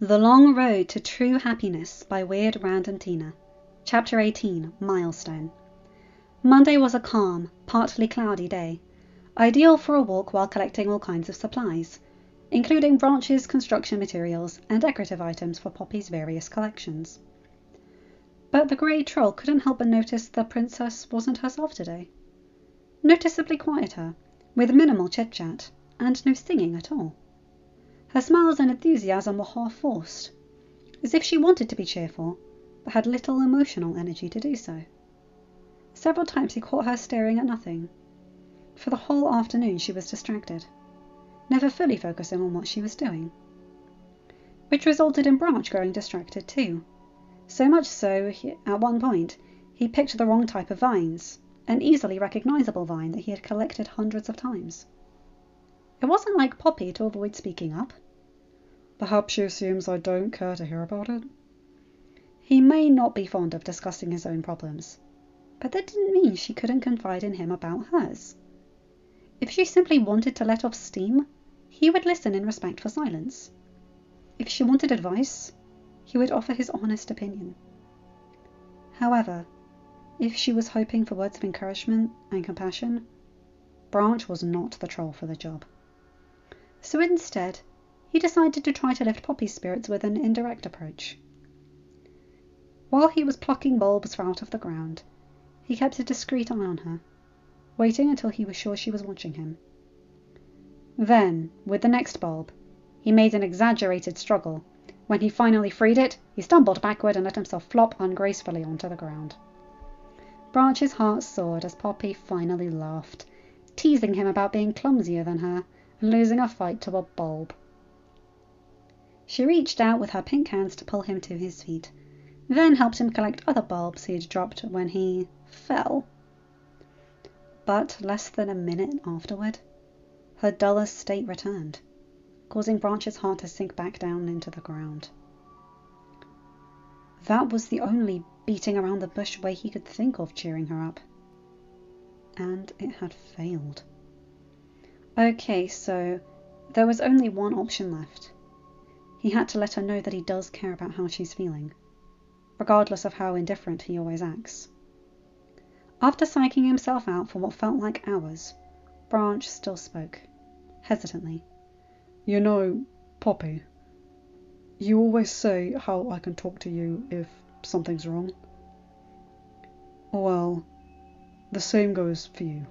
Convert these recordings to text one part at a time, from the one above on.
The Long Road to True Happiness by WierdRandomTina. Chapter 18, Milestone. Monday was a calm, partly cloudy day, ideal for a walk while collecting all kinds of supplies, including branches, construction materials, and decorative items for Poppy's various collections. But the grey troll couldn't help but notice the princess wasn't herself today. Noticeably quieter, with minimal chit-chat, and no singing at all. Her smiles and enthusiasm were half-forced, as if she wanted to be cheerful, but had little emotional energy to do so. Several times he caught her staring at nothing. For the whole afternoon she was distracted, never fully focusing on what she was doing. Which resulted in Branch growing distracted too. So much so, at one point, he picked the wrong type of vines, an easily recognizable vine that he had collected hundreds of times. It wasn't like Poppy to avoid speaking up. Perhaps she assumes I don't care to hear about it. He may not be fond of discussing his own problems, but that didn't mean she couldn't confide in him about hers. If she simply wanted to let off steam, he would listen in respect for silence. If she wanted advice, he would offer his honest opinion. However, if she was hoping for words of encouragement and compassion, Branch was not the troll for the job. So instead, he decided to try to lift Poppy's spirits with an indirect approach. While he was plucking bulbs out of the ground, he kept a discreet eye on her, waiting until he was sure she was watching him. Then, with the next bulb, he made an exaggerated struggle. When he finally freed it, he stumbled backward and let himself flop ungracefully onto the ground. Branch's heart soared as Poppy finally laughed, teasing him about being clumsier than her and losing a fight to a bulb. She reached out with her pink hands to pull him to his feet, then helped him collect other bulbs he had dropped when he fell. But less than a minute afterward, her dullest state returned, causing Branch's heart to sink back down into the ground. That was the only beating around the bush way he could think of cheering her up. And it had failed. Okay, so there was only one option left. He had to let her know that he does care about how she's feeling, regardless of how indifferent he always acts. After psyching himself out for what felt like hours, Branch still spoke, hesitantly. You know, Poppy, you always say how I can talk to you if something's wrong. Well, the same goes for you.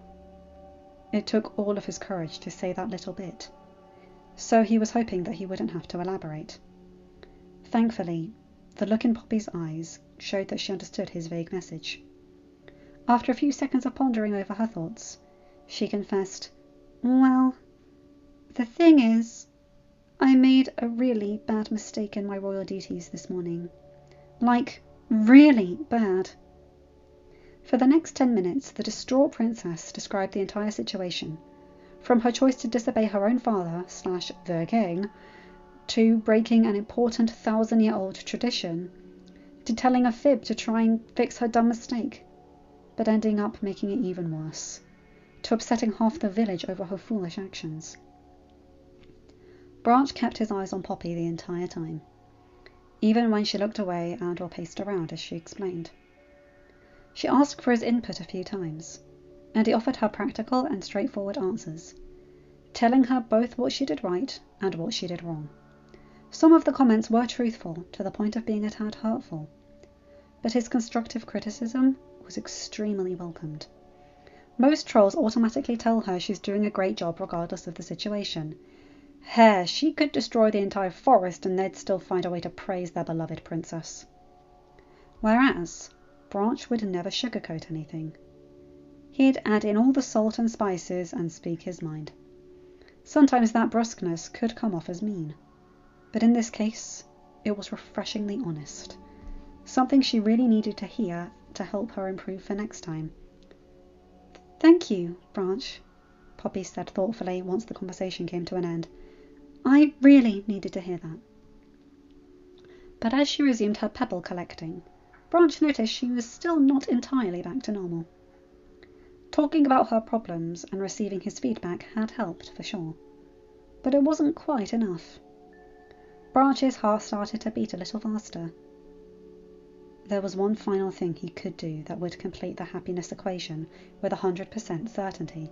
It took all of his courage to say that little bit, so he was hoping that he wouldn't have to elaborate. Thankfully, the look in Poppy's eyes showed that she understood his vague message. After a few seconds of pondering over her thoughts, she confessed, "Well, the thing is, I made a really bad mistake in my royal duties this morning. Like, really bad." For the next 10 minutes, the distraught princess described the entire situation, from her choice to disobey her own father / the king, to breaking an important 1,000-year-old tradition, to telling a fib to try and fix her dumb mistake, but ending up making it even worse, to upsetting half the village over her foolish actions. Branch kept his eyes on Poppy the entire time, even when she looked away and or paced around as she explained. She asked for his input a few times, and he offered her practical and straightforward answers, telling her both what she did right and what she did wrong. Some of the comments were truthful, to the point of being a tad hurtful, but his constructive criticism was extremely welcomed. Most trolls automatically tell her she's doing a great job regardless of the situation. Hell, she could destroy the entire forest and they'd still find a way to praise their beloved princess. Whereas Branch would never sugarcoat anything. He'd add in all the salt and spices and speak his mind. Sometimes that brusqueness could come off as mean, but in this case, it was refreshingly honest. Something she really needed to hear to help her improve for next time. "Thank you, Branch," Poppy said thoughtfully once the conversation came to an end. "I really needed to hear that." But as she resumed her pebble collecting, Branch noticed she was still not entirely back to normal. Talking about her problems and receiving his feedback had helped, for sure, but it wasn't quite enough. Branch's heart started to beat a little faster. There was one final thing he could do that would complete the happiness equation with 100% certainty.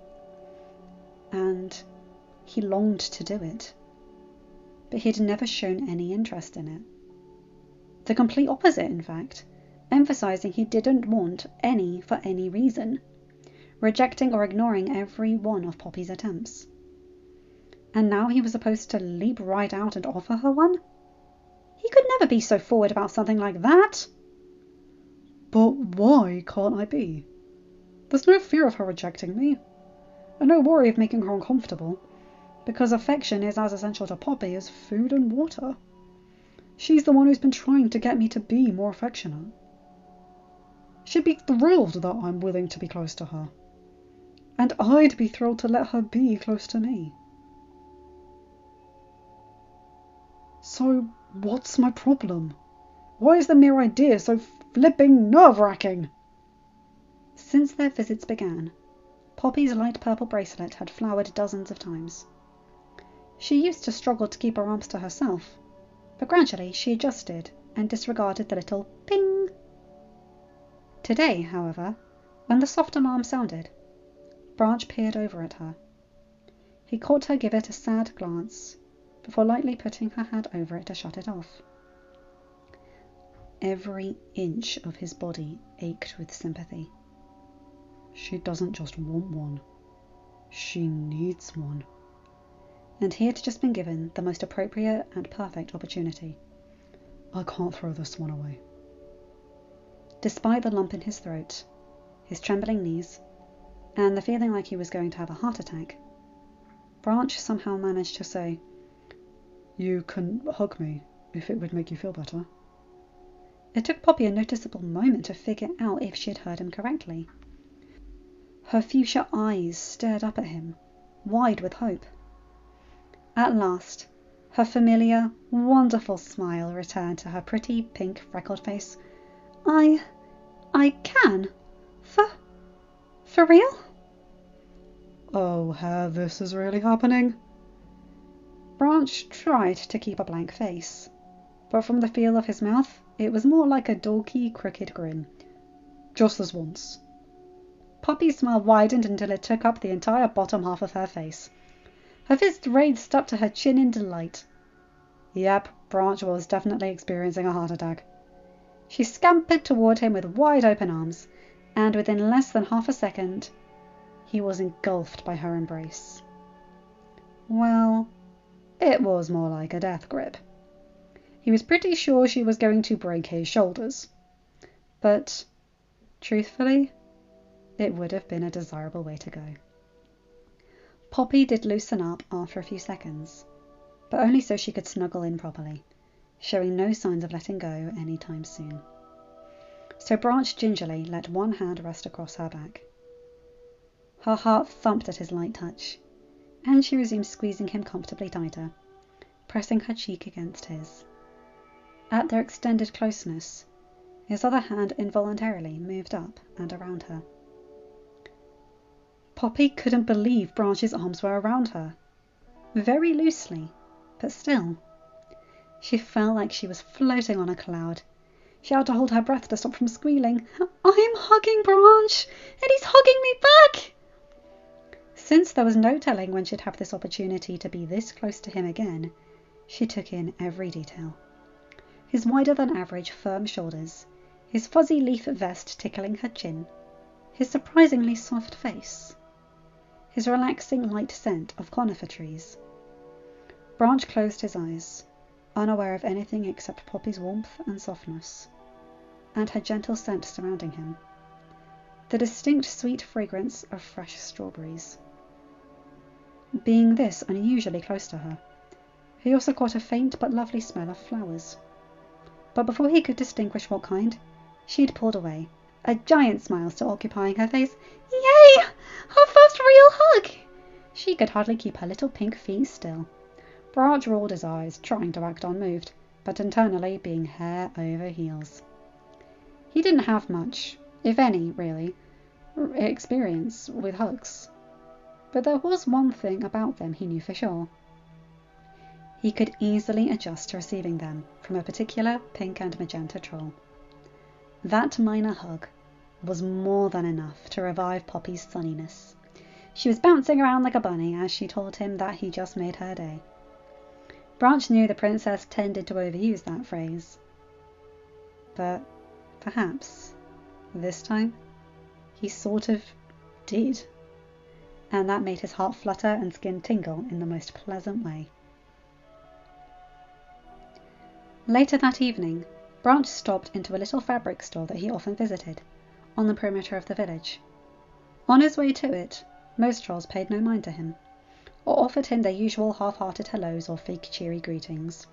And he longed to do it. But he'd never shown any interest in it. The complete opposite, in fact, emphasizing he didn't want any for any reason, rejecting or ignoring every one of Poppy's attempts. And now he was supposed to leap right out and offer her one? He could never be so forward about something like that. But why can't I be? There's no fear of her rejecting me, and no worry of making her uncomfortable, because affection is as essential to Poppy as food and water. She's the one who's been trying to get me to be more affectionate. She'd be thrilled that I'm willing to be close to her, and I'd be thrilled to let her be close to me. So what's my problem? Why is the mere idea so flipping nerve-wracking? Since their visits began, Poppy's light purple bracelet had flowered dozens of times. She used to struggle to keep her arms to herself, but gradually she adjusted and disregarded the little ping. Today, however, when the soft alarm sounded, Branch peered over at her. He caught her give it a sad glance before lightly putting her hand over it to shut it off. Every inch of his body ached with sympathy. She doesn't just want one. She needs one. And he had just been given the most appropriate and perfect opportunity. I can't throw this one away. Despite the lump in his throat, his trembling knees, and the feeling like he was going to have a heart attack, Branch somehow managed to say, "You can hug me, if it would make you feel better." It took Poppy a noticeable moment to figure out if she had heard him correctly. Her fuchsia eyes stared up at him, wide with hope. At last, her familiar, wonderful smile returned to her pretty, pink, freckled face. I can? For real?" Oh, this is really happening? Branch tried to keep a blank face, but from the feel of his mouth, it was more like a dorky, crooked grin. Just this once. Poppy's smile widened until it took up the entire bottom half of her face. Her fist raised up to her chin in delight. Yep, Branch was definitely experiencing a heart attack. She scampered toward him with wide open arms, and within less than half a second, he was engulfed by her embrace. Well, it was more like a death grip. He was pretty sure she was going to break his shoulders. But, truthfully, it would have been a desirable way to go. Poppy did loosen up after a few seconds, but only so she could snuggle in properly, showing no signs of letting go any time soon. So Branch gingerly let one hand rest across her back. Her heart thumped at his light touch, and she resumed squeezing him comfortably tighter, pressing her cheek against his. At their extended closeness, his other hand involuntarily moved up and around her. Poppy couldn't believe Branch's arms were around her. Very loosely, but still. She felt like she was floating on a cloud. She had to hold her breath to stop from squealing. "I'm hugging Branch, and he's hugging me back!" Since there was no telling when she'd have this opportunity to be this close to him again, she took in every detail. His wider than average firm shoulders, his fuzzy leaf vest tickling her chin, his surprisingly soft face, his relaxing light scent of conifer trees. Branch closed his eyes, unaware of anything except Poppy's warmth and softness, and her gentle scent surrounding him, the distinct sweet fragrance of fresh strawberries. Being this unusually close to her, he also caught a faint but lovely smell of flowers. But before he could distinguish what kind, she'd pulled away, a giant smile still occupying her face. "Yay! Our first real hug!" She could hardly keep her little pink feet still. Branch rolled his eyes, trying to act unmoved, but internally being hair over heels. He didn't have much, if any, really, experience with hugs. But there was one thing about them he knew for sure. he could easily adjust to receiving them from a particular pink and magenta troll. That minor hug was more than enough to revive Poppy's sunniness. She was bouncing around like a bunny as she told him that he just made her day. Branch knew the princess tended to overuse that phrase, but perhaps this time he sort of did, and that made his heart flutter and skin tingle in the most pleasant way. Later that evening, Branch stopped into a little fabric store that he often visited, on the perimeter of the village. On his way to it, most trolls paid no mind to him, or offered him their usual half-hearted hellos or fake cheery greetings.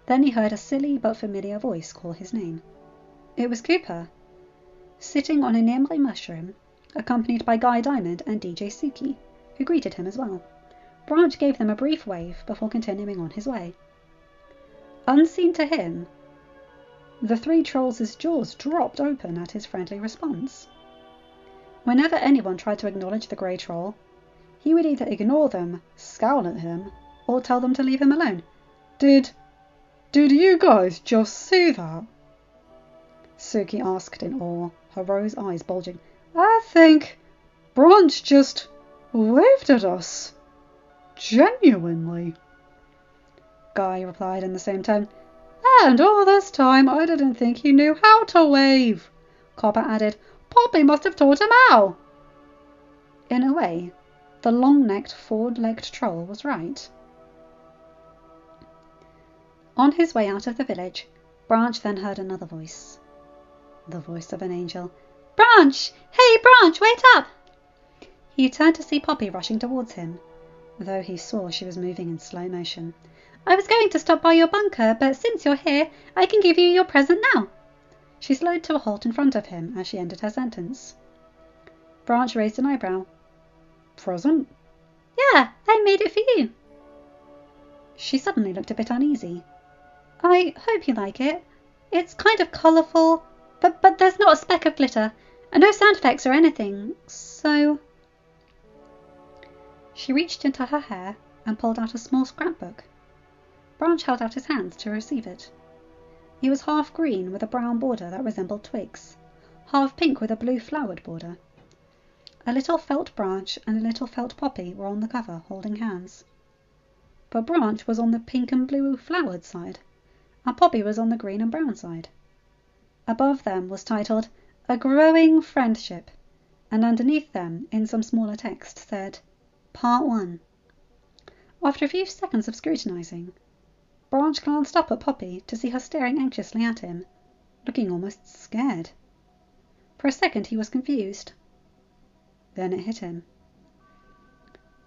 Then he heard a silly but familiar voice call his name. It was Cooper, sitting on a nearby mushroom, accompanied by Guy Diamond and DJ Suki, who greeted him as well. Branch gave them a brief wave before continuing on his way. Unseen to him, the three trolls' jaws dropped open at his friendly response. Whenever anyone tried to acknowledge the grey troll, he would either ignore them, scowl at him, or tell them to leave him alone. Did you guys just see that? Suki asked in awe, her rose eyes bulging. I think Branch just waved at us. Genuinely. Guy replied in the same tone. And all this time I didn't think he knew how to wave. Copper added. Poppy must have taught him how. In a way, the long-necked, forward-legged troll was right. On his way out of the village, Branch then heard another voice. The voice of an angel. Branch! Hey, Branch, wait up! He turned to see Poppy rushing towards him, though he saw she was moving in slow motion. I was going to stop by your bunker, but since you're here, I can give you your present now. She slowed to a halt in front of him as she ended her sentence. Branch raised an eyebrow. Present? Yeah, I made it for you. She suddenly looked a bit uneasy. I hope you like it. It's kind of colourful, but there's not a speck of glitter, and no sound effects or anything, so... She reached into her hair and pulled out a small scrapbook. Branch held out his hands to receive it. It was half green with a brown border that resembled twigs, half pink with a blue flowered border. A little felt Branch and a little felt Poppy were on the cover, holding hands. But Branch was on the pink and blue flowered side, and Poppy was on the green and brown side. Above them was titled, A Growing Friendship, and underneath them, in some smaller text, said, Part 1. After a few seconds of scrutinizing, Branch glanced up at Poppy to see her staring anxiously at him, looking almost scared. For a second he was confused. Then it hit him.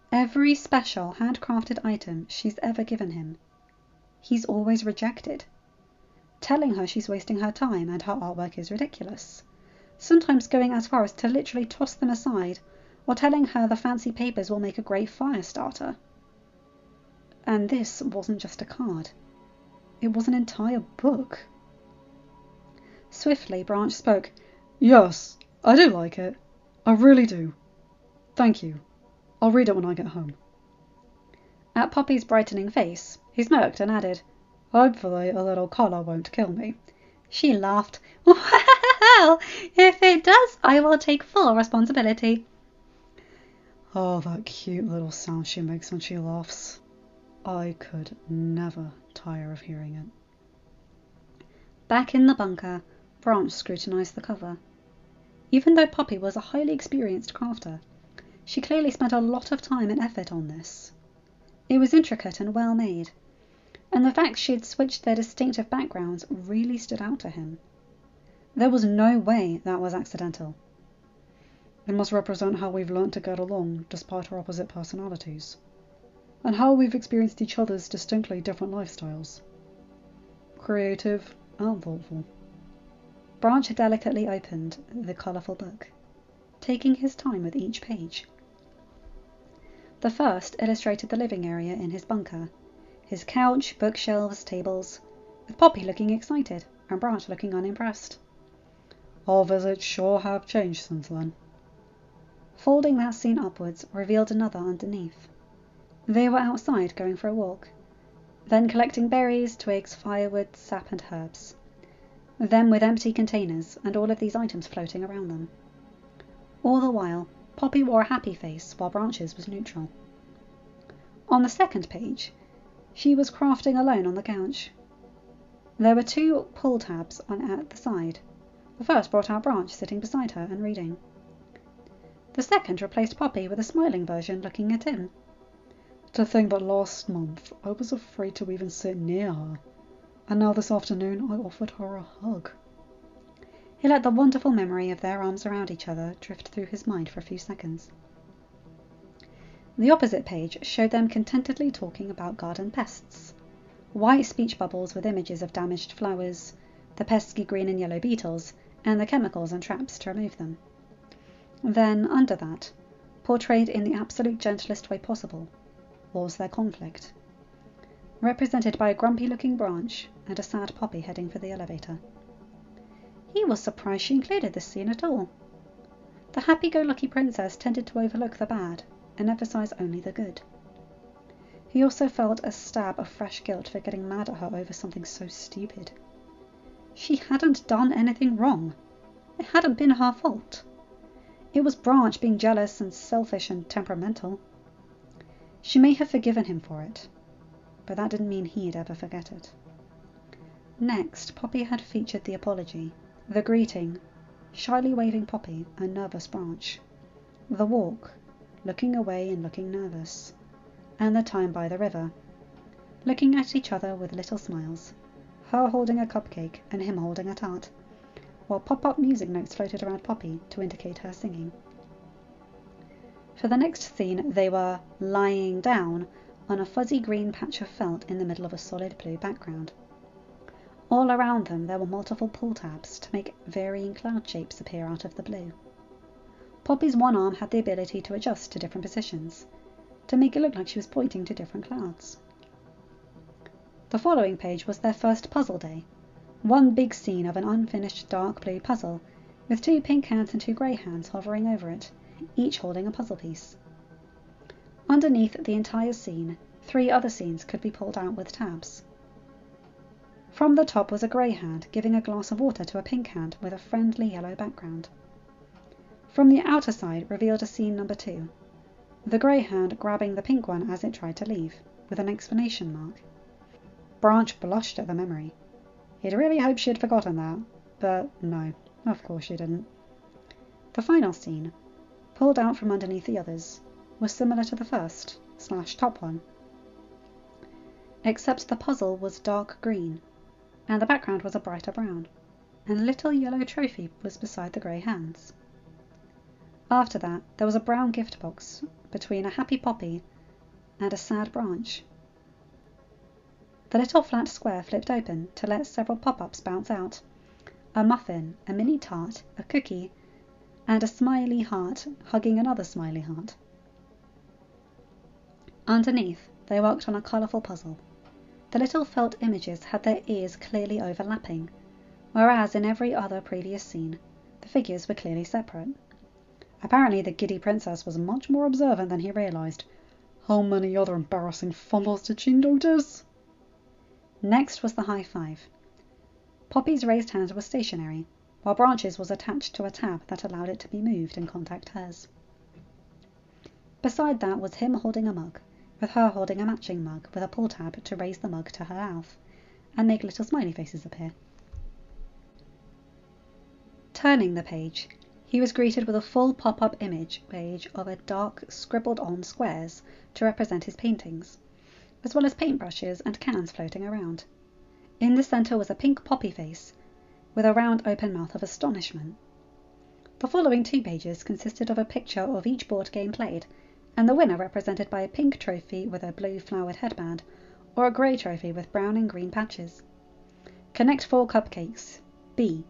Every special handcrafted item she's ever given him, he's always rejected, telling her she's wasting her time and her artwork is ridiculous, sometimes going as far as to literally toss them aside, or telling her the fancy papers will make a great fire starter. And this wasn't just a card. It was an entire book. Swiftly, Branch spoke. Yes, I do like it. I really do. Thank you. I'll read it when I get home. At Poppy's brightening face, he smirked and added, Hopefully a little colour won't kill me. She laughed. Well, if it does, I will take full responsibility. Oh, that cute little sound she makes when she laughs. I could never tire of hearing it. Back in the bunker, Branch scrutinized the cover. Even though Poppy was a highly experienced crafter, she clearly spent a lot of time and effort on this. It was intricate and well made, and the fact she had switched their distinctive backgrounds really stood out to him. There was no way that was accidental. It must represent how we've learnt to get along despite our opposite personalities, and how we've experienced each other's distinctly different lifestyles. Creative and thoughtful. Branch had delicately opened the colourful book, taking his time with each page. The first illustrated the living area in his bunker, his couch, bookshelves, tables, with Poppy looking excited and Branch looking unimpressed. Our visits sure have changed since then. Folding that scene upwards revealed another underneath. They were outside going for a walk. then collecting berries, twigs, firewood, sap and herbs. Then with empty containers and all of these items floating around them. All the while, Poppy wore a happy face while Branches was neutral. On the second page, she was crafting alone on the couch. There were 2 pull tabs at the side. The first brought out Branch sitting beside her and reading. The second replaced Poppy with a smiling version looking at him. To think that last month I was afraid to even sit near her, and now this afternoon I offered her a hug. He let the wonderful memory of their arms around each other drift through his mind for a few seconds. The opposite page showed them contentedly talking about garden pests. White speech bubbles with images of damaged flowers, the pesky green and yellow beetles, and the chemicals and traps to remove them. Then, under that, portrayed in the absolute gentlest way possible, was their conflict, represented by a grumpy-looking Branch and a sad Poppy heading for the elevator. He was surprised she included this scene at all. The happy-go-lucky princess tended to overlook the bad and emphasize only the good. He also felt a stab of fresh guilt for getting mad at her over something so stupid. She hadn't done anything wrong. It hadn't been her fault. It was Branch being jealous and selfish and temperamental. She may have forgiven him for it, but that didn't mean he'd ever forget it. Next, Poppy had featured the apology, the greeting, shyly waving Poppy, a nervous Branch, the walk, looking away and looking nervous, and the time by the river, looking at each other with little smiles, her holding a cupcake and him holding a tart, while pop-up music notes floated around Poppy to indicate her singing. For the next scene, they were lying down on a fuzzy green patch of felt in the middle of a solid blue background. All around them there were multiple pull tabs to make varying cloud shapes appear out of the blue. Poppy's one arm had the ability to adjust to different positions, to make it look like she was pointing to different clouds. The following page was their first puzzle day, one big scene of an unfinished dark blue puzzle, with 2 pink hands and 2 grey hands hovering over it, each holding a puzzle piece. Underneath the entire scene, 3 other scenes could be pulled out with tabs. From the top was a grey hand giving a glass of water to a pink hand with a friendly yellow background. From the outer side revealed a scene number 2, the grey hand grabbing the pink one as it tried to leave, with an exclamation mark. Branch blushed at the memory. He'd really hoped she had forgotten that, but no, of course she didn't. The final scene, pulled out from underneath the others, was similar to the first, / top one. Except the puzzle was dark green, and the background was a brighter brown, and a little yellow trophy was beside the grey hands. After that, there was a brown gift box between a happy Poppy and a sad Branch. The little flat square flipped open to let several pop-ups bounce out. A muffin, a mini tart, a cookie, and a smiley heart hugging another smiley heart. Underneath, they worked on a colourful puzzle. The little felt images had their ears clearly overlapping, whereas in every other previous scene, the figures were clearly separate. Apparently the giddy princess was much more observant than he realised. How many other embarrassing fumbles did she notice? Next was the high five. Poppy's raised hand was stationary, while Branch's was attached to a tab that allowed it to be moved and contact hers. Beside that was him holding a mug, with her holding a matching mug with a pull tab to raise the mug to her mouth and make little smiley faces appear. Turning the page, he was greeted with a full pop-up image page of a dark scribbled-on squares to represent his paintings, as well as paintbrushes and cans floating around. In the centre was a pink Poppy face, with a round open mouth of astonishment. The following 2 pages consisted of a picture of each board game played, and the winner represented by a pink trophy with a blue flowered headband, or a grey trophy with brown and green patches. Connect 4 cupcakes, B.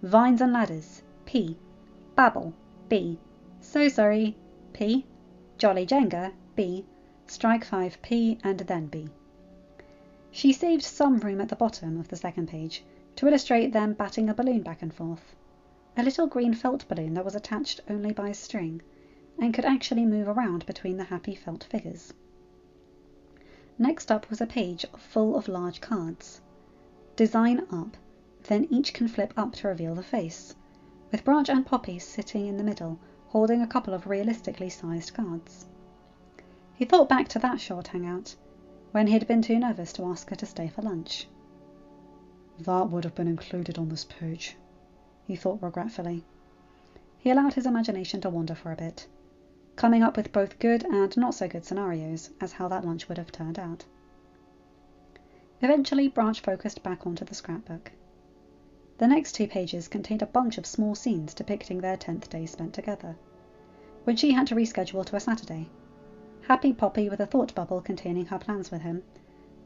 Vines and ladders, P. Babble, B. So sorry, P. Jolly Jenga, B. Strike 5 P and then B. She saved some room at the bottom of the second page to illustrate them batting a balloon back and forth, a little green felt balloon that was attached only by a string and could actually move around between the happy felt figures. Next up was a page full of large cards. Design up, then each can flip up to reveal the face, with Branch and Poppy sitting in the middle, holding a couple of realistically sized cards. He thought back to that short hangout, when he had been too nervous to ask her to stay for lunch. That would have been included on this page, he thought regretfully. He allowed his imagination to wander for a bit, coming up with both good and not so good scenarios as how that lunch would have turned out. Eventually, Branch focused back onto the scrapbook. The next 2 pages contained a bunch of small scenes depicting their 10th day spent together, which she had to reschedule to a Saturday. Happy Poppy with a thought bubble containing her plans with him,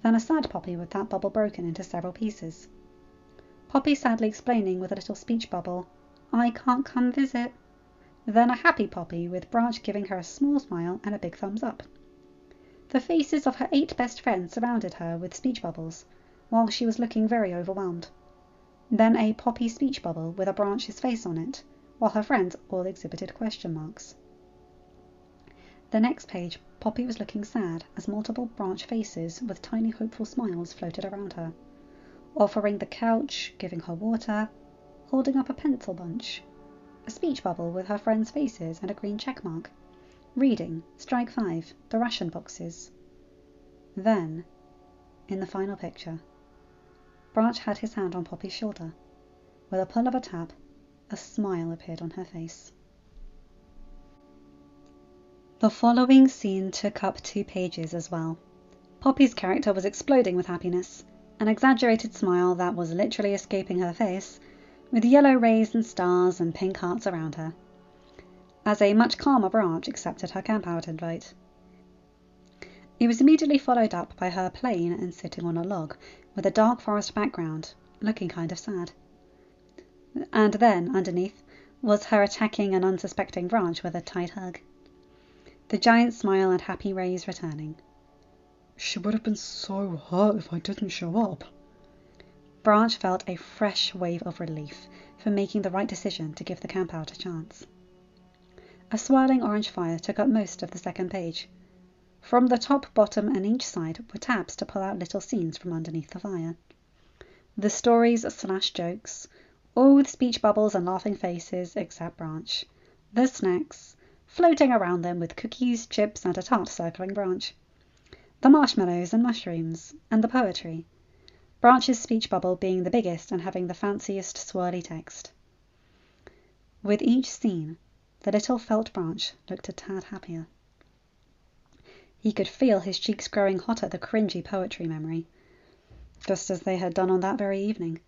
then a sad Poppy with that bubble broken into several pieces. Poppy sadly explaining with a little speech bubble, "I can't come visit." Then a happy Poppy with Branch giving her a small smile and a big thumbs up. The faces of her 8 best friends surrounded her with speech bubbles, while she was looking very overwhelmed. Then a Poppy speech bubble with a Branch's face on it, while her friends all exhibited question marks. The next page, Poppy was looking sad as multiple Branch faces with tiny hopeful smiles floated around her, offering the couch, giving her water, holding up a pencil bunch, a speech bubble with her friends' faces and a green check mark, reading, strike 5, the ration boxes. Then, in the final picture, Branch had his hand on Poppy's shoulder. With a pull of a tab, a smile appeared on her face. The following scene took up 2 pages as well. Poppy's character was exploding with happiness, an exaggerated smile that was literally escaping her face, with yellow rays and stars and pink hearts around her, as a much calmer Branch accepted her camp-out invite. It was immediately followed up by her plain and sitting on a log, with a dark forest background, looking kind of sad. And then, underneath, was her attacking an unsuspecting Branch with a tight hug. The giant smile and happy rays returning. She would have been so hurt if I didn't show up. Branch felt a fresh wave of relief for making the right decision to give the camp-out a chance. A swirling orange fire took up most of the second page. From the top, bottom, and each side were tabs to pull out little scenes from underneath the fire. The stories/jokes, all with speech bubbles and laughing faces except Branch. The snacks, floating around them with cookies, chips, and a tart circling Branch. The marshmallows and mushrooms, and the poetry. Branch's speech bubble being the biggest and having the fanciest swirly text. With each scene, the little felt Branch looked a tad happier. He could feel his cheeks growing hot at the cringy poetry memory, just as they had done on that very evening.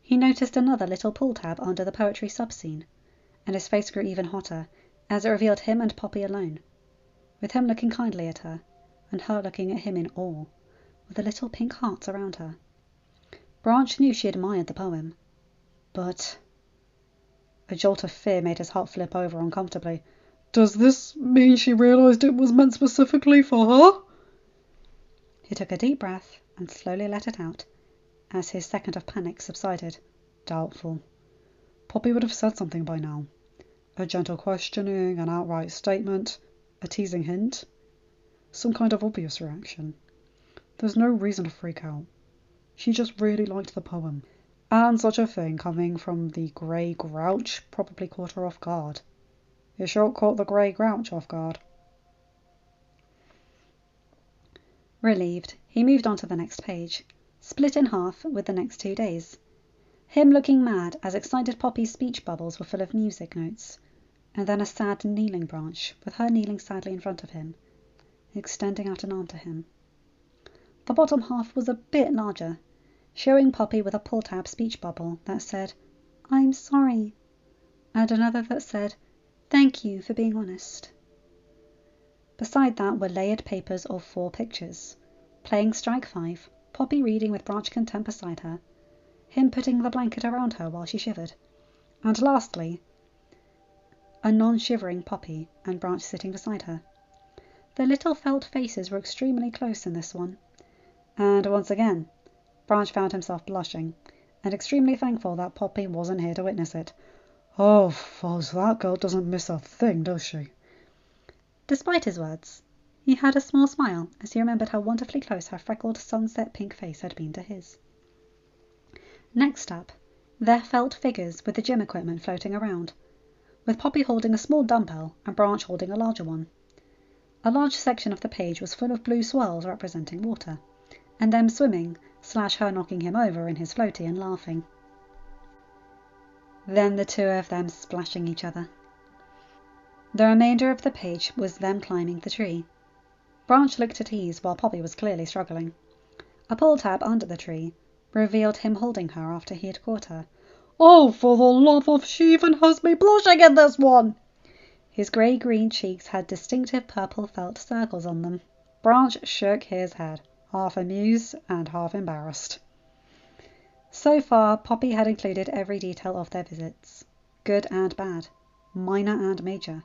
He noticed another little pull tab under the poetry sub-scene, and his face grew even hotter as it revealed him and Poppy alone, with him looking kindly at her, and her looking at him in awe, with the little pink hearts around her. Branch knew she admired the poem, but... A jolt of fear made his heart flip over uncomfortably. Does this mean she realised it was meant specifically for her? He took a deep breath and slowly let it out, as his second of panic subsided. Doubtful. Poppy would have said something by now. A gentle questioning, an outright statement, a teasing hint. Some kind of obvious reaction. There's no reason to freak out. She just really liked the poem. And such a thing coming from the grey grouch probably caught her off guard. It sure caught the grey grouch off guard. Relieved, he moved on to the next page, split in half with the next 2 days. Him looking mad as excited Poppy's speech bubbles were full of music notes, and then a sad kneeling Branch, with her kneeling sadly in front of him, extending out an arm to him. The bottom half was a bit larger, showing Poppy with a pull-tab speech bubble that said, "I'm sorry," and another that said, "Thank you for being honest." Beside that were layered papers of 4 pictures, playing strike 5, Poppy reading with Branch content beside her, him putting the blanket around her while she shivered, and lastly, a non-shivering Poppy and Branch sitting beside her. The little felt faces were extremely close in this one, and once again, Branch found himself blushing, and extremely thankful that Poppy wasn't here to witness it. Oh, Fuzz, that girl doesn't miss a thing, does she? Despite his words, He had a small smile as he remembered how wonderfully close her freckled sunset pink face had been to his. Next up, there felt figures with the gym equipment floating around, with Poppy holding a small dumbbell and Branch holding a larger one. A large section of the page was full of blue swirls representing water, and them swimming / her knocking him over in his floaty and laughing. Then the two of them splashing each other. The remainder of the page was them climbing the tree. Branch looked at ease while Poppy was clearly struggling. A pull tab under the tree revealed him holding her after he had caught her. "Oh, for the love of Shivan has me blushing in this one!" His grey-green cheeks had distinctive purple felt circles on them. Branch shook his head, half amused and half embarrassed. So far, Poppy had included every detail of their visits, good and bad, minor and major.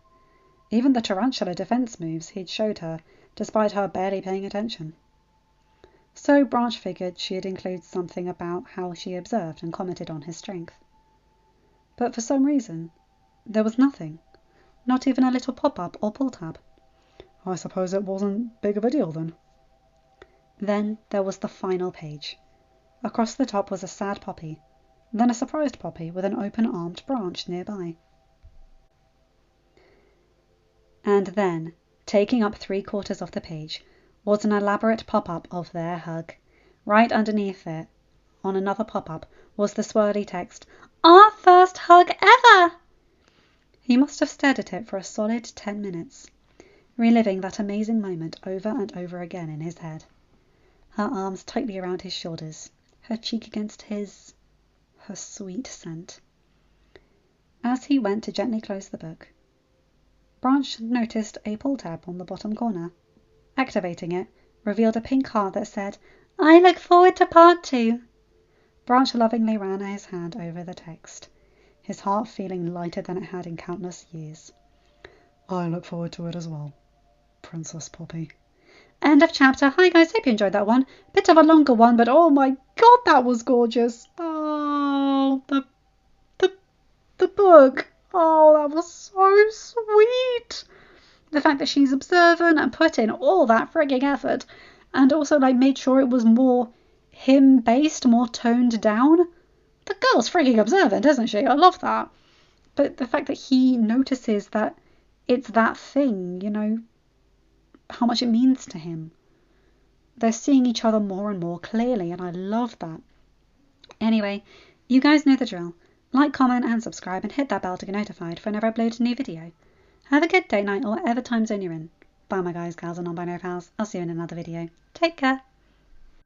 Even the tarantula defense moves he'd showed her, despite her barely paying attention. So Branch figured she'd include something about how she observed and commented on his strength. But for some reason, there was nothing. Not even a little pop-up or pull-tab. I suppose it wasn't big of a deal then. Then there was the final page. Across the top was a sad Poppy, then a surprised Poppy with an open-armed Branch nearby. And then, taking up 3/4 of the page, was an elaborate pop-up of their hug. Right underneath it, on another pop-up, was the swirly text, "Our first hug ever!" He must have stared at it for a solid 10 minutes, reliving that amazing moment over and over again in his head. Her arms tightly around his shoulders, her cheek against his, her sweet scent. As he went to gently close the book, Branch noticed a pull tab on the bottom corner. Activating it revealed a pink heart that said, "I look forward to part 2. Branch lovingly ran his hand over the text, his heart feeling lighter than it had in countless years. I look forward to it as well, Princess Poppy. End of chapter. Hi guys, hope you enjoyed that one. Bit of a longer one, but oh my god, that was gorgeous. Oh, the book. Oh, that was so sweet. The fact that she's observant and put in all that frigging effort, and also made sure it was more him based, more toned down. The girl's frigging observant, isn't she? I love that. But the fact that he notices that it's that thing, how much it means to him. They're seeing each other more and more clearly, and I love that. Anyway, you guys know the drill. Like, comment, and subscribe, and hit that bell to get notified whenever I upload a new video. Have a good day, night, or whatever time zone you're in. Bye, my guys, gals, and non-binary pals. I'll see you in another video. Take care.